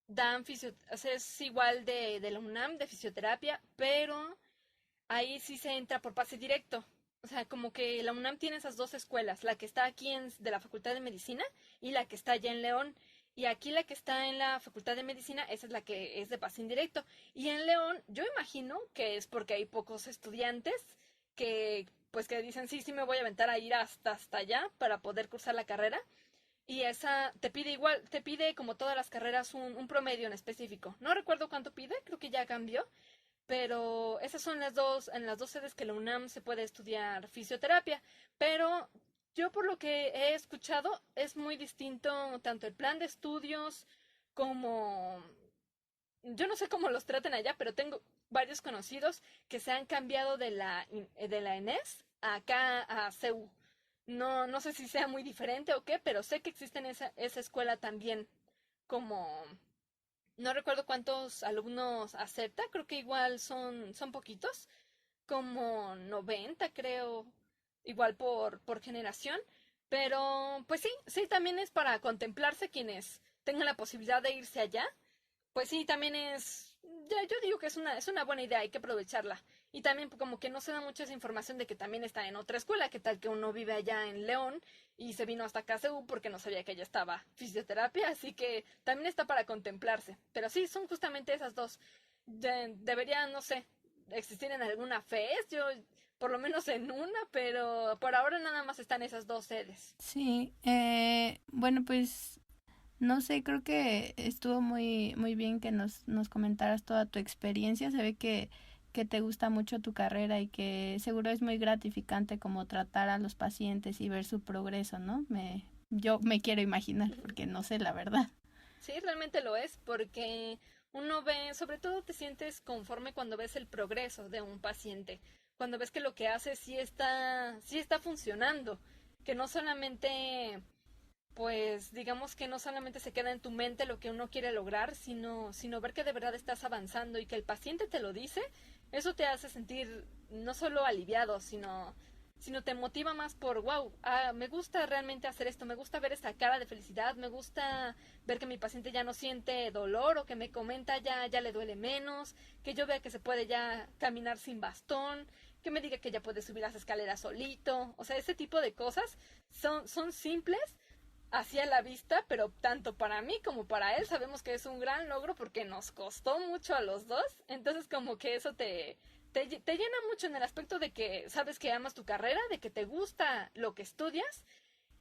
dan es igual de la UNAM, de fisioterapia, pero ahí sí se entra por pase directo. O sea, como que la UNAM tiene esas dos escuelas, la que está aquí de la Facultad de Medicina y la que está allá en León. Y aquí la que está en la Facultad de Medicina, esa es la que es de pase indirecto. Y en León, yo imagino que es porque hay pocos estudiantes que dicen, sí, me voy a aventar a ir hasta allá para poder cursar la carrera. Y esa te pide como todas las carreras un promedio en específico. No recuerdo cuánto pide, creo que ya cambió. Pero esas son en las dos sedes que la UNAM se puede estudiar fisioterapia. Pero yo por lo que he escuchado es muy distinto tanto el plan de estudios como... Yo no sé cómo los traten allá, pero tengo varios conocidos que se han cambiado de la ENES acá a CEU. No sé si sea muy diferente o qué, pero sé que existe en esa escuela también como... No recuerdo cuántos alumnos acepta, creo que igual son poquitos, como 90 creo, igual por generación, pero pues sí, también es para contemplarse quienes tengan la posibilidad de irse allá, pues sí, también yo digo que es una buena idea, hay que aprovecharla. Y también como que no se da mucha esa información de que también está en otra escuela, que tal que uno vive allá en León y se vino hasta acá a CEU porque no sabía que allá estaba fisioterapia, así que también está para contemplarse. Pero sí, son justamente esas dos. Deberían, no sé, existir en alguna FES, yo por lo menos en una, pero por ahora nada más están esas dos sedes. Sí, bueno, pues no sé, creo que estuvo muy bien que nos comentaras toda tu experiencia. Se ve que te gusta mucho tu carrera y que seguro es muy gratificante como tratar a los pacientes y ver su progreso, ¿no? Yo me quiero imaginar, porque no sé la verdad. Sí, realmente lo es, porque uno ve, sobre todo te sientes conforme cuando ves el progreso de un paciente, cuando ves que lo que hace sí está funcionando, que no solamente pues digamos que no solamente se queda en tu mente lo que uno quiere lograr, sino ver que de verdad estás avanzando y que el paciente te lo dice, eso te hace sentir no solo aliviado, sino te motiva más por, wow, me gusta realmente hacer esto, me gusta ver esta cara de felicidad, me gusta ver que mi paciente ya no siente dolor o que me comenta ya le duele menos, que yo vea que se puede ya caminar sin bastón, que me diga que ya puede subir las escaleras solito. O sea, ese tipo de cosas son simples hacia la vista, pero tanto para mí como para él sabemos que es un gran logro porque nos costó mucho a los dos. Entonces como que eso te llena mucho en el aspecto de que sabes que amas tu carrera, de que te gusta lo que estudias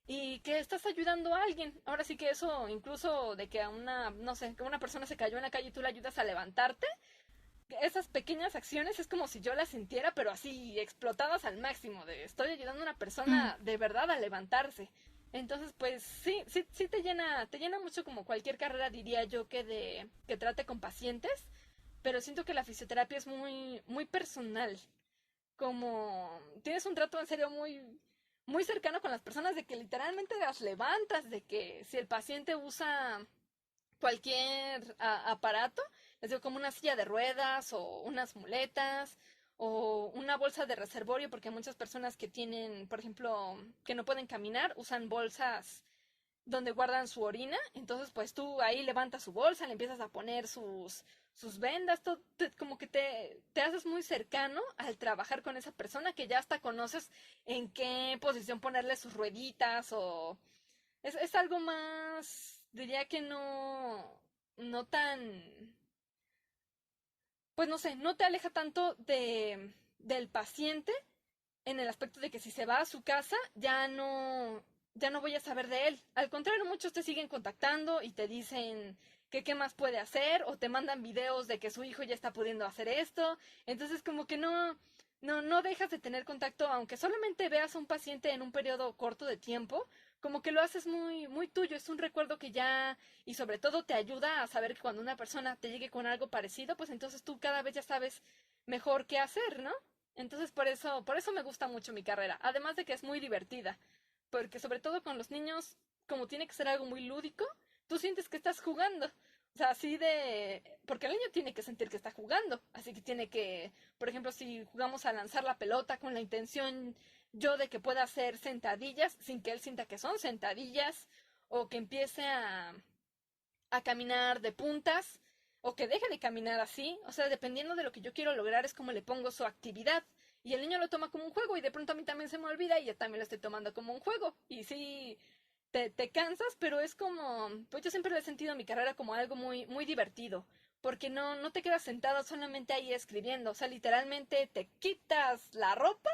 y que estás ayudando a alguien. Ahora sí que eso, incluso de que a que una persona se cayó en la calle y tú le ayudas a levantarte, esas pequeñas acciones es como si yo las sintiera, pero así explotadas al máximo, de estoy ayudando a una persona de verdad a levantarse. Entonces, pues sí te llena mucho, como cualquier carrera, diría yo, que trate con pacientes, pero siento que la fisioterapia es muy, muy personal. Como tienes un trato en serio muy, muy cercano con las personas, de que literalmente las levantas, de que si el paciente usa cualquier aparato, les digo, como una silla de ruedas o unas muletas o una bolsa de reservorio, porque hay muchas personas que tienen, por ejemplo, que no pueden caminar, usan bolsas donde guardan su orina. Entonces pues tú ahí levantas su bolsa, le empiezas a poner sus vendas, todo, como que te haces muy cercano al trabajar con esa persona, que ya hasta conoces en qué posición ponerle sus rueditas, o es algo más, diría que no tan, pues no sé, no te aleja tanto del paciente, en el aspecto de que si se va a su casa ya no voy a saber de él. Al contrario, muchos te siguen contactando y te dicen que qué más puede hacer, o te mandan videos de que su hijo ya está pudiendo hacer esto. Entonces como que no dejas de tener contacto, aunque solamente veas a un paciente en un periodo corto de tiempo, como que lo haces muy, muy tuyo. Es un recuerdo que ya, y sobre todo te ayuda a saber que cuando una persona te llegue con algo parecido, pues entonces tú cada vez ya sabes mejor qué hacer, ¿no? Entonces por eso me gusta mucho mi carrera, además de que es muy divertida, porque sobre todo con los niños, como tiene que ser algo muy lúdico, tú sientes que estás jugando. O sea, porque el niño tiene que sentir que está jugando, así que tiene que, por ejemplo, si jugamos a lanzar la pelota con la intención yo de que pueda hacer sentadillas, sin que él sienta que son sentadillas, o que empiece a caminar de puntas, o que deje de caminar así. O sea, dependiendo de lo que yo quiero lograr es como le pongo su actividad, y el niño lo toma como un juego, y de pronto a mí también se me olvida y yo también lo estoy tomando como un juego, y sí, te cansas, pero es como, pues yo siempre he sentido mi carrera como algo muy, muy divertido, porque no te quedas sentado solamente ahí escribiendo. O sea, literalmente te quitas la ropa,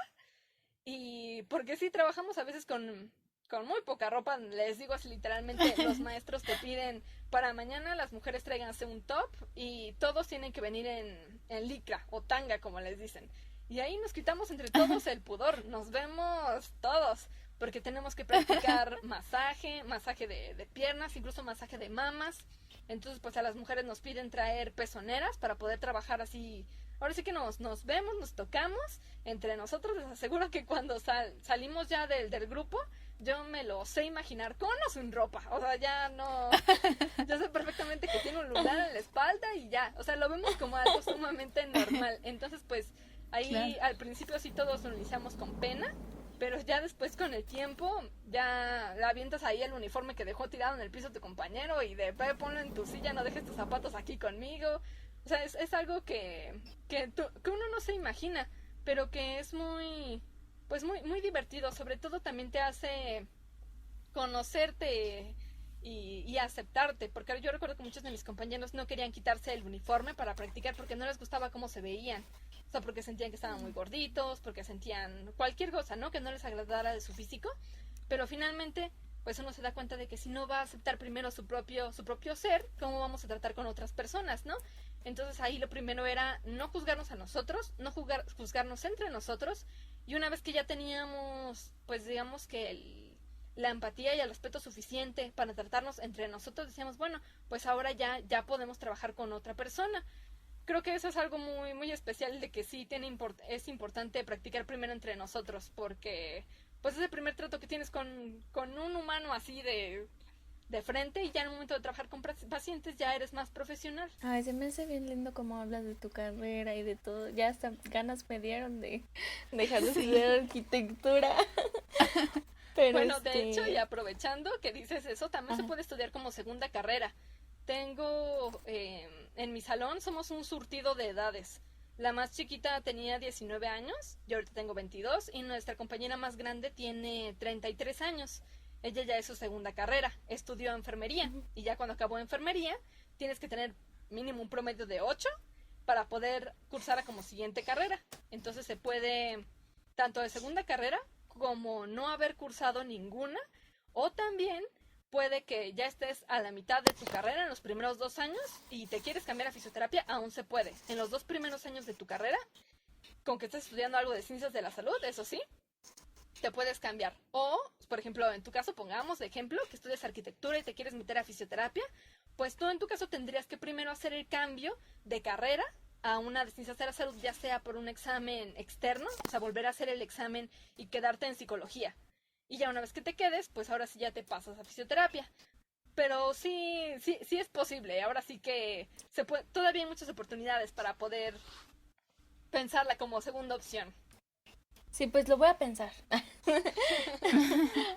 y porque sí, trabajamos a veces con muy poca ropa. Les digo así, literalmente los maestros te piden para mañana las mujeres tráiganse un top, y todos tienen que venir en licra o tanga, como les dicen. Y ahí nos quitamos entre todos el pudor, nos vemos todos, porque tenemos que practicar masaje de piernas, incluso masaje de mamas. Entonces pues a las mujeres nos piden traer pezoneras para poder trabajar así. Ahora sí que nos vemos, nos tocamos entre nosotros. Les aseguro que cuando salimos ya del grupo, yo me lo sé imaginar con o sin ropa. O sea, ya no, yo sé perfectamente que tiene un lunar en la espalda y ya. O sea, lo vemos como algo sumamente normal. Entonces pues ahí claro, al principio sí todos lo iniciamos con pena, pero ya después con el tiempo ya le avientas ahí el uniforme que dejó tirado en el piso tu compañero, y de ponlo en tu silla, no dejes tus zapatos aquí conmigo. O sea, es algo que uno no se imagina, pero que es muy, pues muy, muy divertido. Sobre todo también te hace conocerte y aceptarte, porque yo recuerdo que muchos de mis compañeros no querían quitarse el uniforme para practicar porque no les gustaba cómo se veían. O sea, porque sentían que estaban muy gorditos, porque sentían cualquier cosa, ¿no?, que no les agradara de su físico. Pero finalmente, pues uno se da cuenta de que si no va a aceptar primero su propio ser, ¿cómo vamos a tratar con otras personas, no? Entonces ahí lo primero era no juzgarnos a nosotros, no juzgarnos entre nosotros. Y una vez que ya teníamos, pues digamos que la empatía y el respeto suficiente para tratarnos entre nosotros, decíamos, bueno, pues ahora ya podemos trabajar con otra persona. Creo que eso es algo muy, muy especial, de que sí es importante practicar primero entre nosotros, porque pues es el primer trato que tienes con un humano así de frente, y ya en el momento de trabajar con pacientes ya eres más profesional. Ay, se me hace bien lindo cómo hablas de tu carrera y de todo. Ya hasta ganas me dieron de dejar de estudiar arquitectura. Pero bueno, de hecho, y aprovechando que dices eso, también se puede estudiar como segunda carrera. Tengo, en mi salón somos un surtido de edades. La más chiquita tenía 19 años, yo ahorita tengo 22, y nuestra compañera más grande tiene 33 años. Ella ya es su segunda carrera, estudió enfermería, y ya cuando acabó enfermería tienes que tener mínimo un promedio de 8 para poder cursar como siguiente carrera. Entonces se puede tanto de segunda carrera como no haber cursado ninguna, o también puede que ya estés a la mitad de tu carrera en los primeros 2 años y te quieres cambiar a fisioterapia, aún se puede. En los 2 primeros años de tu carrera, con que estés estudiando algo de ciencias de la salud, eso sí, te puedes cambiar. O, por ejemplo, en tu caso, pongamos de ejemplo que estudias arquitectura y te quieres meter a fisioterapia, pues tú en tu caso tendrías que primero hacer el cambio de carrera a una de ciencias de la salud, ya sea por un examen externo, o sea, volver a hacer el examen y quedarte en psicología. Y ya una vez que te quedes, pues ahora sí ya te pasas a fisioterapia. Pero sí es posible. Ahora sí que todavía hay muchas oportunidades para poder pensarla como segunda opción. Sí, pues lo voy a pensar.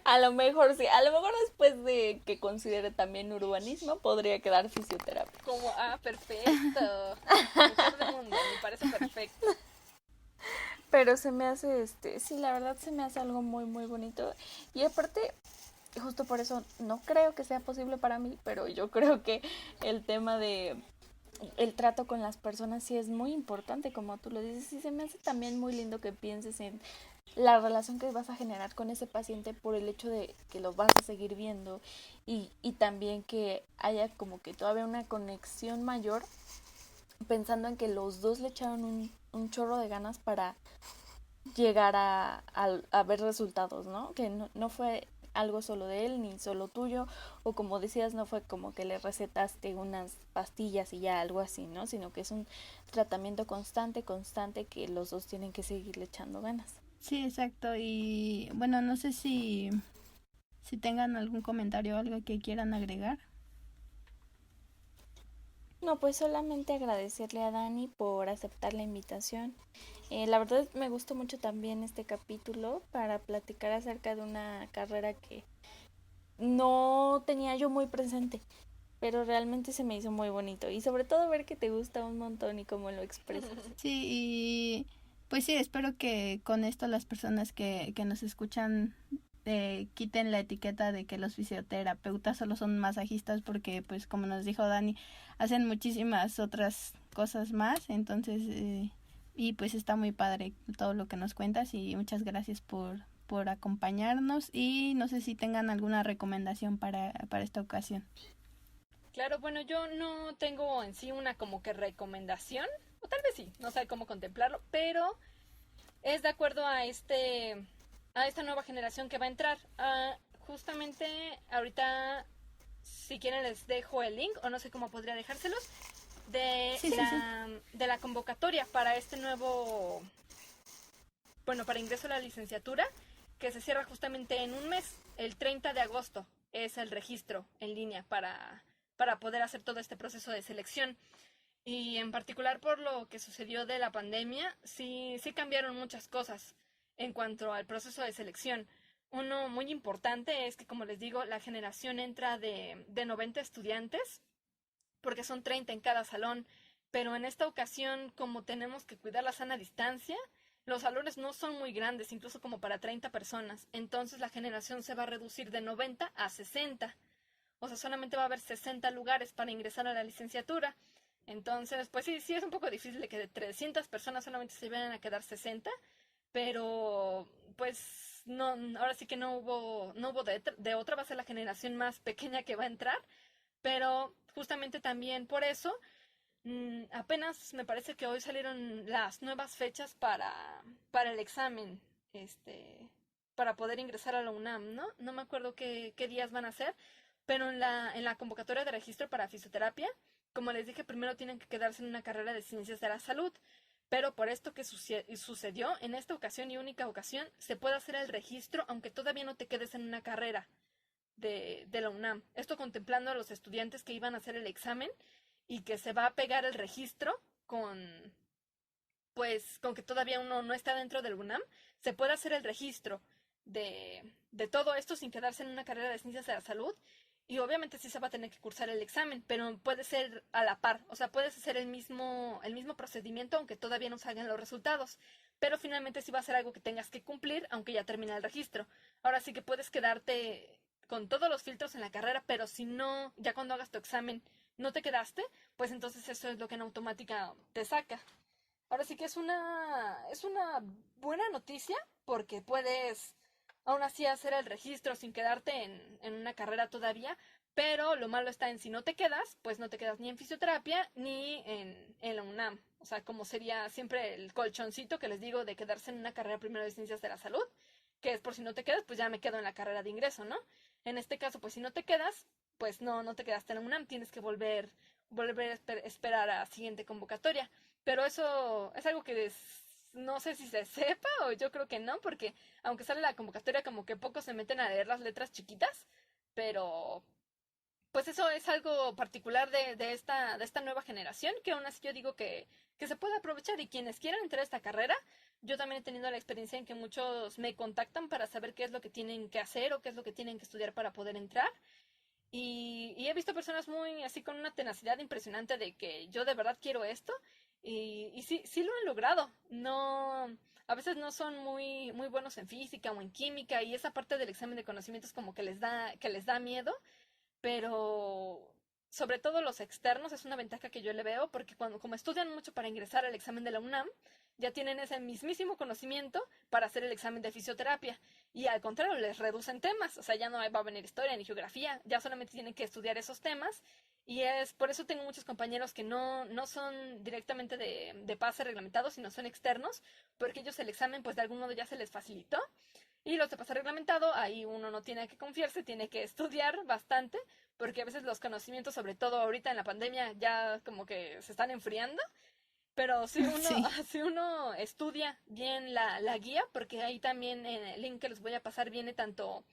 A lo mejor sí. A lo mejor después de que considere también urbanismo, podría quedar fisioterapia. Como, perfecto. Mejor del mundo, me parece perfecto. Pero se me hace, sí, la verdad se me hace algo muy, muy bonito. Y aparte, justo por eso no creo que sea posible para mí, pero yo creo que el tema de el trato con las personas sí es muy importante, como tú lo dices, y se me hace también muy lindo que pienses en la relación que vas a generar con ese paciente por el hecho de que lo vas a seguir viendo, y también que haya como que todavía una conexión mayor, pensando en que los dos le echaron un chorro de ganas para llegar a ver resultados, ¿no? Que no fue algo solo de él ni solo tuyo, o como decías, no fue como que le recetaste unas pastillas y ya algo así, ¿no? Sino que es un tratamiento constante que los dos tienen que seguirle echando ganas. Sí, exacto. Y bueno, no sé si tengan algún comentario o algo que quieran agregar. No, pues solamente agradecerle a Dani por aceptar la invitación. La verdad me gustó mucho también este capítulo para platicar acerca de una carrera que no tenía yo muy presente, pero realmente se me hizo muy bonito, y sobre todo ver que te gusta un montón y cómo lo expresas. Sí, y pues sí, espero que con esto las personas que nos escuchan quiten la etiqueta de que los fisioterapeutas solo son masajistas, porque pues como nos dijo Dani, hacen muchísimas otras cosas más. Entonces y pues está muy padre todo lo que nos cuentas, y muchas gracias por acompañarnos, y no sé si tengan alguna recomendación para esta ocasión. Claro, bueno, yo no tengo en sí una como que recomendación, o tal vez sí, no sé cómo contemplarlo, pero es de acuerdo a esta nueva generación que va a entrar. Justamente ahorita, si quieren les dejo el link, o no sé cómo podría dejárselos, de la convocatoria para este nuevo, bueno, para ingreso a la licenciatura, que se cierra justamente en un mes. El 30 de agosto es el registro en línea para poder hacer todo este proceso de selección. Y en particular por lo que sucedió de la pandemia, sí cambiaron muchas cosas en cuanto al proceso de selección. Uno muy importante es que, como les digo, la generación entra de 90 estudiantes, porque son 30 en cada salón, pero en esta ocasión, como tenemos que cuidar la sana distancia, los salones no son muy grandes, incluso como para 30 personas. Entonces la generación se va a reducir de 90 a 60. O sea, solamente va a haber 60 lugares para ingresar a la licenciatura. Entonces, pues sí es un poco difícil de que de 300 personas solamente se vayan a quedar 60, pero pues no, ahora sí que no hubo de otra, va a ser la generación más pequeña que va a entrar, pero justamente también por eso apenas me parece que hoy salieron las nuevas fechas para el examen, para poder ingresar a la UNAM, ¿no? No me acuerdo qué días van a ser, pero en la convocatoria de registro para fisioterapia, como les dije, primero tienen que quedarse en una carrera de ciencias de la salud, pero por esto que sucedió, en esta ocasión y única ocasión, se puede hacer el registro aunque todavía no te quedes en una carrera de la UNAM. Esto contemplando a los estudiantes que iban a hacer el examen y que se va a pegar el registro con que todavía uno no está dentro del UNAM, se puede hacer el registro de todo esto sin quedarse en una carrera de ciencias de la salud. Y obviamente sí se va a tener que cursar el examen, pero puede ser a la par. O sea, puedes hacer el mismo procedimiento aunque todavía no salgan los resultados. Pero finalmente sí va a ser algo que tengas que cumplir aunque ya termine el registro. Ahora sí que puedes quedarte con todos los filtros en la carrera, pero si no, ya cuando hagas tu examen no te quedaste, pues entonces eso es lo que en automática te saca. Ahora sí que es una buena noticia porque puedes aún así hacer el registro sin quedarte en una carrera todavía, pero lo malo está en si no te quedas, pues no te quedas ni en fisioterapia ni en la UNAM. O sea, como sería siempre el colchoncito que les digo de quedarse en una carrera primero de ciencias de la salud, que es por si no te quedas, pues ya me quedo en la carrera de ingreso, ¿no? En este caso, pues si no te quedas, pues no te quedaste en la UNAM, tienes que volver a esperar a la siguiente convocatoria. Pero eso es algo que no sé si se sepa o yo creo que no, porque aunque sale la convocatoria como que pocos se meten a leer las letras chiquitas, pero pues eso es algo particular de esta nueva generación, que aún así yo digo que se puede aprovechar y quienes quieran entrar a esta carrera, yo también he tenido la experiencia en que muchos me contactan para saber qué es lo que tienen que hacer o qué es lo que tienen que estudiar para poder entrar. Y he visto personas muy así con una tenacidad impresionante de que yo de verdad quiero esto y sí lo han logrado. No, a veces no son muy buenos en física o en química y esa parte del examen de conocimientos como que les da miedo, pero sobre todo los externos es una ventaja que yo le veo porque como estudian mucho para ingresar al examen de la UNAM, ya tienen ese mismísimo conocimiento para hacer el examen de fisioterapia y al contrario les reducen temas, o sea, ya no va a venir historia ni geografía, ya solamente tienen que estudiar esos temas y es por eso tengo muchos compañeros que no son directamente de pase reglamentado, sino son externos, porque ellos el examen pues de algún modo ya se les facilitó. Y los de pase reglamentado, ahí uno no tiene que confiarse, tiene que estudiar bastante, porque a veces los conocimientos, sobre todo ahorita en la pandemia, ya como que se están enfriando. Pero si uno, Sí. si uno estudia bien la guía, porque ahí también en el link que les voy a pasar viene tanto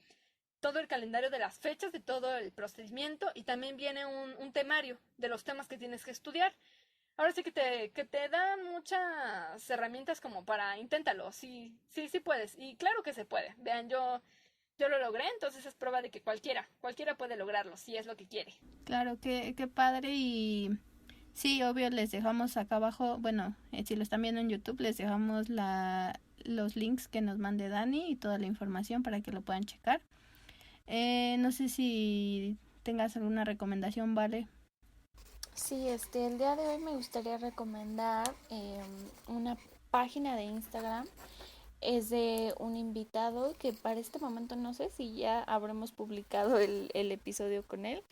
todo el calendario de las fechas, de todo el procedimiento, y también viene un temario de los temas que tienes que estudiar. Ahora sí que te dan muchas herramientas como para inténtalo, sí puedes, y claro que se puede. Vean, yo lo logré, entonces es prueba de que cualquiera puede lograrlo, si es lo que quiere. Claro, qué padre y sí, obvio, les dejamos acá abajo, bueno, si lo están viendo en YouTube, les dejamos los links que nos mande Dani y toda la información para que lo puedan checar. No sé si tengas alguna recomendación, ¿vale? Sí, el día de hoy me gustaría recomendar una página de Instagram. Es de un invitado que para este momento no sé si ya habremos publicado el episodio con él,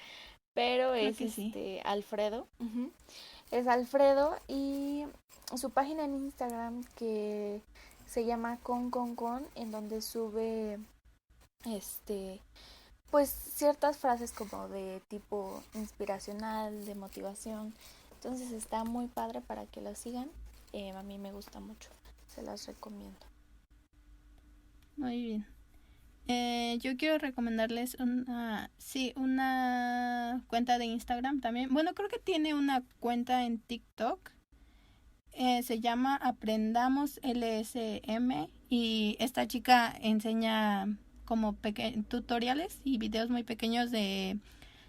pero Creo es que sí. Alfredo. Uh-huh. Es Alfredo y su página en Instagram que se llama con, en donde sube pues ciertas frases como de tipo inspiracional, de motivación. Entonces está muy padre para que lo sigan. A mí me gusta mucho, se las recomiendo. Muy bien. Yo quiero recomendarles una cuenta de Instagram también. Bueno, creo que tiene una cuenta en TikTok. Se llama Aprendamos LSM y esta chica enseña como tutoriales y videos muy pequeños de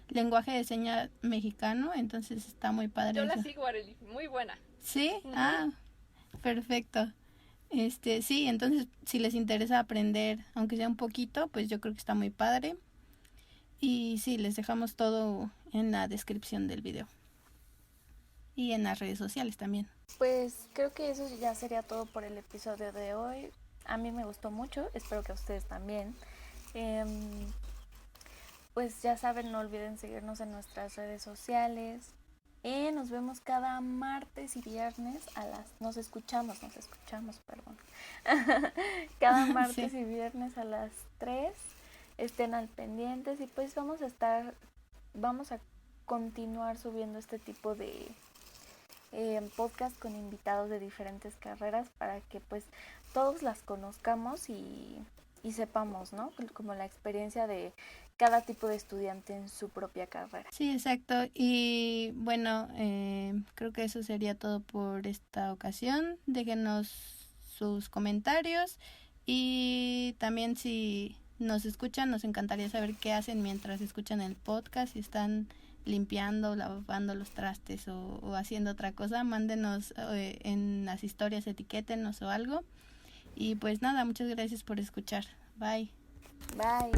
lenguaje de señas mexicano, entonces está muy padre. Yo eso. la sigo, Arely, muy buena. ¿Sí? Uh-huh. Perfecto. Sí, entonces si les interesa aprender, aunque sea un poquito, pues yo creo que está muy padre. Y sí, les dejamos todo en la descripción del video. Y en las redes sociales también. Pues creo que eso ya sería todo por el episodio de hoy. A mí me gustó mucho, espero que a ustedes también. Pues ya saben, no olviden seguirnos en nuestras redes sociales. Nos vemos cada martes y viernes nos escuchamos, perdón. Cada martes Sí. y viernes a las 3. Estén al pendientes y pues vamos a continuar subiendo este tipo de podcast con invitados de diferentes carreras para que pues todos las conozcamos y sepamos, ¿no? Como la experiencia de cada tipo de estudiante en su propia carrera. Sí, exacto. Y bueno, creo que eso sería todo por esta ocasión. Déjenos sus comentarios y también si nos escuchan, nos encantaría saber qué hacen mientras escuchan el podcast, si están limpiando, lavando los trastes o haciendo otra cosa. Mándenos en las historias, etiquétenos o algo. Y pues nada, muchas gracias por escuchar. Bye. Bye.